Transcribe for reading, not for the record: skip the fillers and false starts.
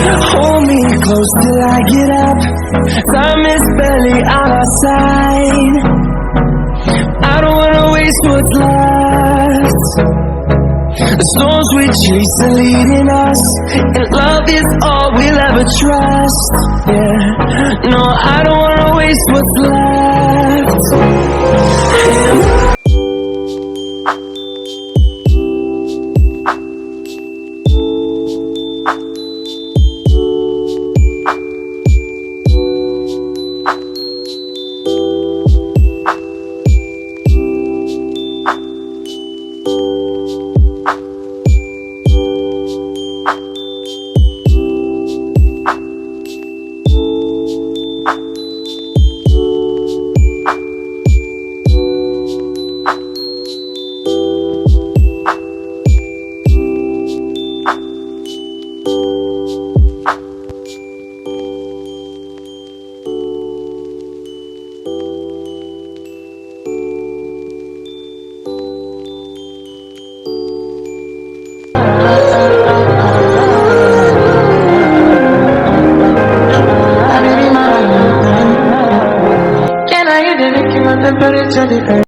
Hold me close till I get up. Time is barely on our side. I don't wanna waste what's left. The storms we chase are leading us, and love is all we'll ever trust. Yeah, no, I don't wanna waste what's left. Temperature different.